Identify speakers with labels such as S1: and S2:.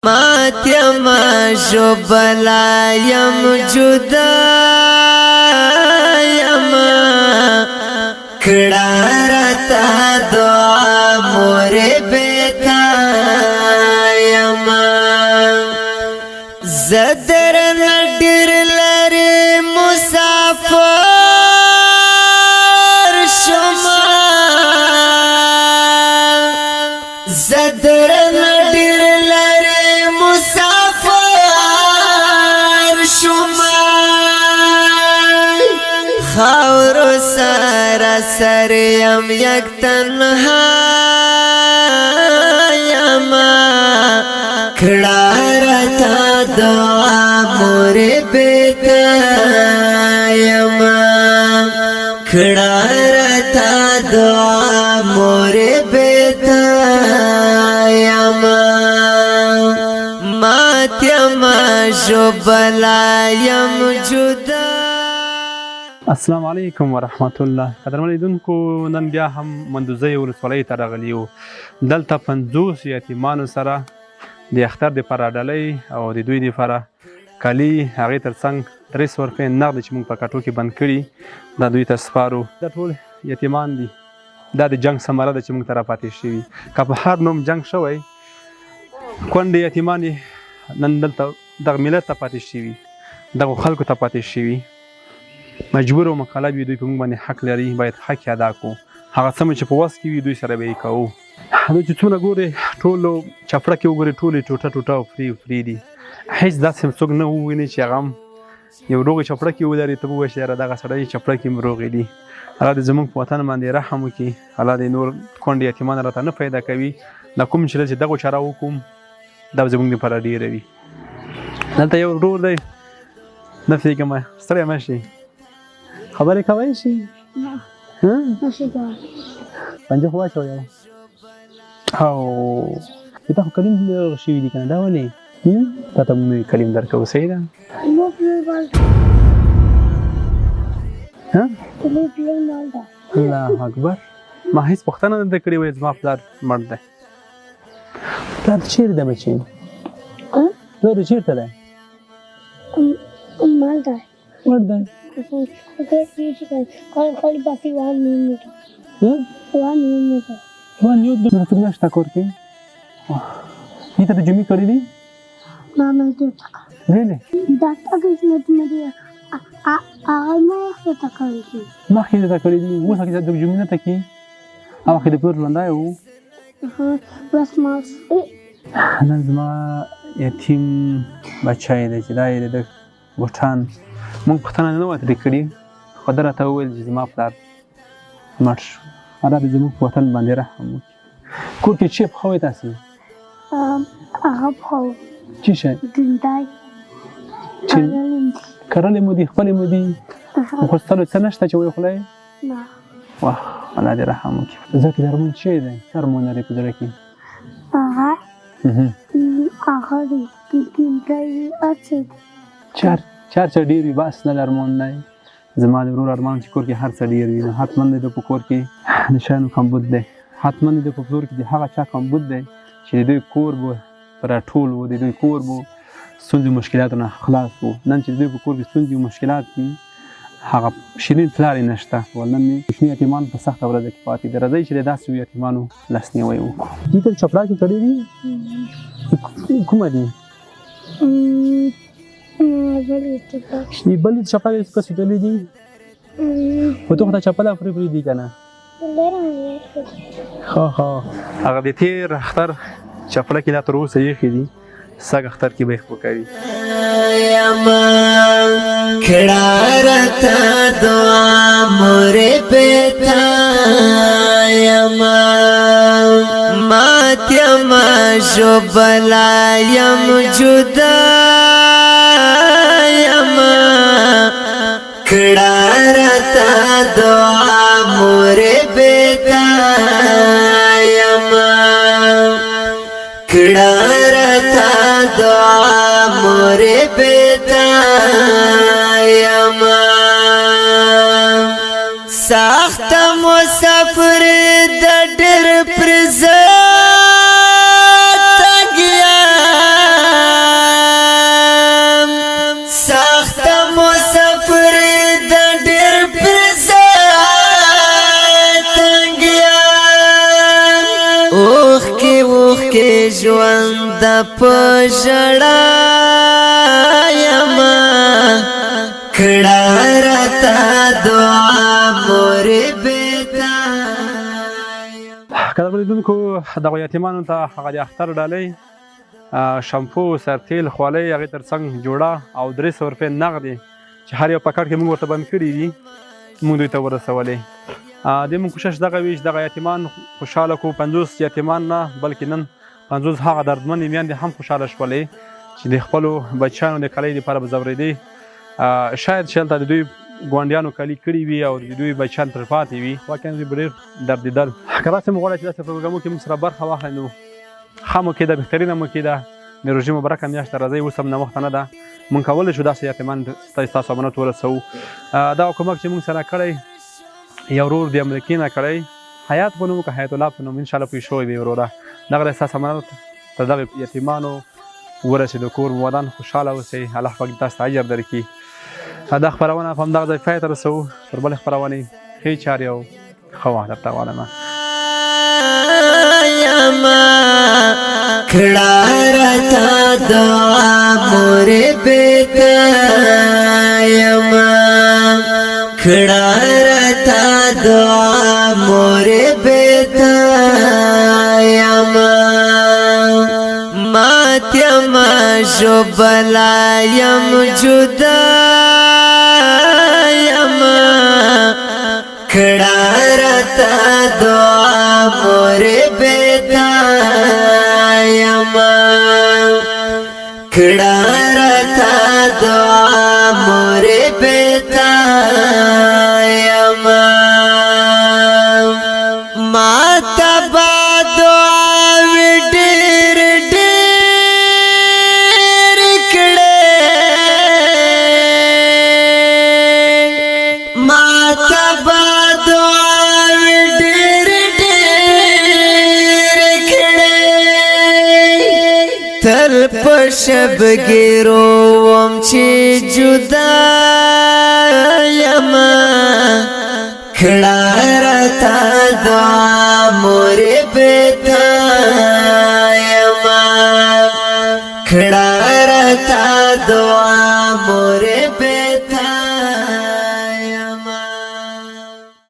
S1: مات یما شو بلا یم جدا یما کڑا رتا دعا مور بیتا یما زدر نڈر لری مسافر شما زدر نڈر لری مسافر شما خاور سارا سریم یک تنها یما کھڑا رتا دعا مور بیتا یما کھڑا رتا دعا مور بیتا یما مات یما شو بلا یم جدا.
S2: السلام علیکم ورحمت الله. قدرمن لیدونکو، نن بیا هم مندوزی ولسوالۍ ته راغلي یو. دلته 50 یتیمانو سره د اختر دپاره ډالۍ او د دوی دپاره کالي، هغې تر څنګ 300 روپۍ نغد چې موږ په کټو کې بند کړي دا دوی ته سپارو. دا ټول یتیمان دي. دا د جنګ ثمره ده چې موږ ته راپاتې شوي. که په هر نوم جنګ شوی، کونډې یتیمان یې نن دلته دغه ملت ته پاتې شوي، دغو خلکو ته پاتې شوي. مجبور او مکلف وي، دوی په موږ باندې حق لري، باید حق یې ادا کړو. هغه څه چې په وس کې وي دوی سره به یې کوو. دوی چې څومره ګورې ټولو چپړه کې وګورې ټولې ټوټه ټوټه او فري دي. هېڅ داسې څوک نه وویني چې هغه هم یو روغې چپړه کې ولري ته به ووایې چې یاره دغه سړی چپړه کې هم روغې دي. الله دې زموږ په وطن باندې رحم وکړي. الله دې نور کونډې یتیمان راته نه پیدا کوي. دا کوم چې دغو چاره وکړو دا به زموږ دپاره ډېره وي. دلته یو ورور دی، نه پوهېږم ستړی مه شي، خبرې کولی شي؟
S3: نه شي کولی.
S2: پنجه خو واچوه یو. او تا خو کلیم شوي دي که نه، دا ولې؟ تا ته موږ نوي کلیم درکوو، صحیح ده؟ الله اکبر. ما هېڅ پوښتنه نه ده کړې، وایي زما پلار مړ دی. پلار چېرې ده بچې؟ پلار دې چېرته دی؟
S3: مړ دی.
S2: مړ دی؟
S3: خالی بس 1 میلیون. 1 میلیون.
S2: 1 میلیون روپۍ شته کور کې؟ دې ته د جمعې کړي دي؟
S3: نه نه دې ته کړي.
S2: ریلي؟
S3: دا تاګه چې مې دې هغه مخکې ته کړي دي.
S2: مخکې دې ته کړي دي، اوس هغې د جمعې نه ته کړي؟ هغه وخت د پلار ژوندی و؟
S3: بس ماس
S2: نن زما یتیم بچی دی چې دا یې د بوټان موږ پوښتنه نه وه ترې کړې، خو ده راته وویل چې زما پلار مړ شو. الله دې زموږ په وطن باندې رحم وکړي. کور کې چې پخوئ تاسې؟
S3: هغه پخوو.
S2: څه شی؟
S3: ډنډی
S2: کرلې مو دي، خپلې مو دي، خو ستاسو څه نشته چې ویې خورئ؟
S3: نه.
S2: واه الله دې رحم وکړي. زړه کې درمون څه شی دی؟ څه ارمان لرې په زړه کې؟
S3: هغه دی ډنډی هر څه دی.
S2: چار څه ډېر وي، بس نه ارمان دی. زما د ورور ارمان چې کور کې هر څه ډېر وي، نو حتما د ده په کور کې د شیانو کمبود دی. حتما د ده په کور کې د هغه چا کمبود دی چې د دوی کور به راټول و، د دوی کور به ستونزې مشکلاتو نه خلاص و. نن چې د دوی په کور کې ستونزې او مشکلات دي، هغه شیرین پلار یې نشته. نن مې کوچني یتیمان په سخته ورځ کې پاتې دي. راځئ چې د داسې یتیمانو لاسنیوی وکړو. دې ته چپړه کې کړې دي؟ کومه دي؟ بلې چپړه یې څه سوتلې دي؟ خو ته خو دا چپله فري دي که نه؟ هغه د تېر اختر چپړه کې لا تر اوسه ایښې دي، سږ اختر کې به یې پکوي.
S1: یما کھڑا رتا دعا مور بیتا یما مات یما شو بلا یم جدا یما کھڑا رتا دعا مور بیتا یما کھڑا رتا دعا مور بیتا یما سخت مسافر د ډېر پر زه تګ د پژړا یما کړه راته دعا مور بیتا.
S2: قدرمنو لیدونکو دغه یتیمانو ته هغه د اختر ډالۍ شامپو سرتیل خولۍ هغې تر څنګ جوړه او 300 روپۍ نغدې چې هر یو پکټ کې موږ ورته بند کړي دي موږ دوی ته ورسولې. د موږ کوشش دغه وي چې دغه یتیمان خوشحاله کړو. 50 یتیمان نه بلکې نن 50 هغه دردمنې میندې هم خوشحاله شولې چې د خپلو بچیانو د کلۍ دپاره به ځورېدې. شاید چې هلته د دوی ګاونډیانو کلي کړي وي او د دوی بچیان تر پاتې وي. واقعا دوی به ډېر دردېدل. که تاسې مو غواړئ چې داسې پروګرامونو کې موږ سره برخه واخلئ نو ښه مو کېده، بهترینه مو کېده. د روژې مبارکه میاشت راځئ، اوس هم ناوخته نه ده. موږ کولی شو داسې یتیمان ستاسو امانت ورسوو. دغه کومک چې موږ سره کړی یو ورور د امریکې نه کړی، حیات په نوم که حیات الله په نوم، انشاءالله پوه شوی دی وروره. دغه ستاسو امانت تر دغه یتیمانو ورسېدو. کور مو ودان خوشحاله اوسئ، الله پاک تاسو ته اجر درکړي. دا خپرونه په همدغه ځای پای ته رسوو. تر بلې خپرونې ښې چارې او ښه وخت درته غواړم.
S1: کړه راته دعا مور بیتا یما کړه راته دعا مور بیتا یما مات یما شبلا یم جدا یما کړه راته دعا مور بیتا یما کړه راته دعا مور بیتا یما ما ته به دعاوې ډېر ډېر کړې ما ته به دعاوې ډېر ډېر کړې تر په شبګیرو وم چې جدا یما کړه راته دعا مور بیتا یما کړه راته دعا